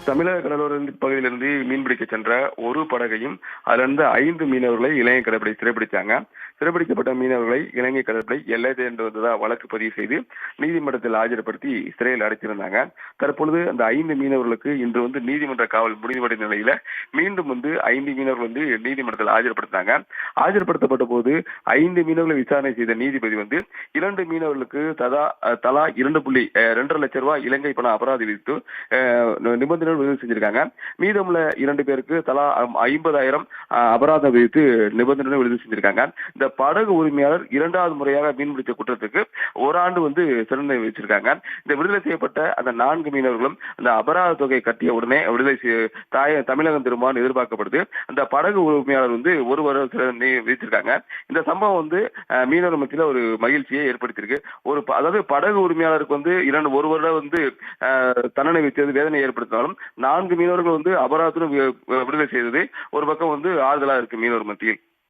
தமிழக கடலோர பகுதியிலிருந்து மீன்பிடிக்க சென்ற ஒரு படகையும் அதிலிருந்து 5 மீனவர்களை இலங்கை கடற்படை சிறைப்பிடித்தாங்க. சிறைப்பிடிக்கப்பட்ட மீனவர்களை இலங்கை கடற்படை எல்லை தாண்டி வந்ததா வழக்கு பதிவு செய்து நீதிமன்றத்தில் ஆஜர்படுத்தி சிறையில் அடைச்சிருந்தாங்க. தற்பொழுது அந்த 5 மீனவர்களுக்கு இன்று நீதிமன்ற காவல் முடிவடைந்த நிலையில மீண்டும் 5 மீனவர்கள் நீதிமன்றத்தில் ஆஜர்படுத்தினாங்க. ஆஜர்படுத்தப்பட்ட போது 5 மீனவர்களை விசாரணை செய்த நீதிபதி 2 மீனவர்களுக்கு தலா 2.2 லட்சம் ரூபாய் இலங்கை பண அபராதம் விதித்து நிபந்தனை விடுதலை செஞ்சிருக்காங்க. மீதமுள்ள 2 பேருக்கு தலா 50,000 அபராதம் விதித்து நிபந்தனை விடுதலை செஞ்சிருக்காங்க. இந்த படகு உரிமையாளர் 2வது முறையாக மீன்பிடித்த குற்றத்துக்கு 1 ஆண்டு சிறை விதிச்சிருக்காங்க. இந்த விடுதலை செய்யப்பட்ட அந்த 4 மீனவர்களும் அந்த அபராத தொகை கட்டிய உடனே விடுதலை தமிழகம் திரும்புவான்னு எதிர்பார்க்கப்படுது. அந்த படகு உரிமையாளர் 1 வருடம் சிறை விதிச்சிருக்காங்க. இந்த சம்பவம் மீனவர் மத்தியில ஒரு மகிழ்ச்சியை ஏற்படுத்தியிருக்கு. அதாவது படகு உரிமையாளருக்கு 1 வருடம் தண்டனை விதித்தது வேதனை ஏற்படுத்தினாலும் 4 மீனவர்கள் அபராதத்துடன் விடுதலை செய்தது ஒரு பக்கம் ஆறுதலா இருக்கு மீனவர் மத்தியில்.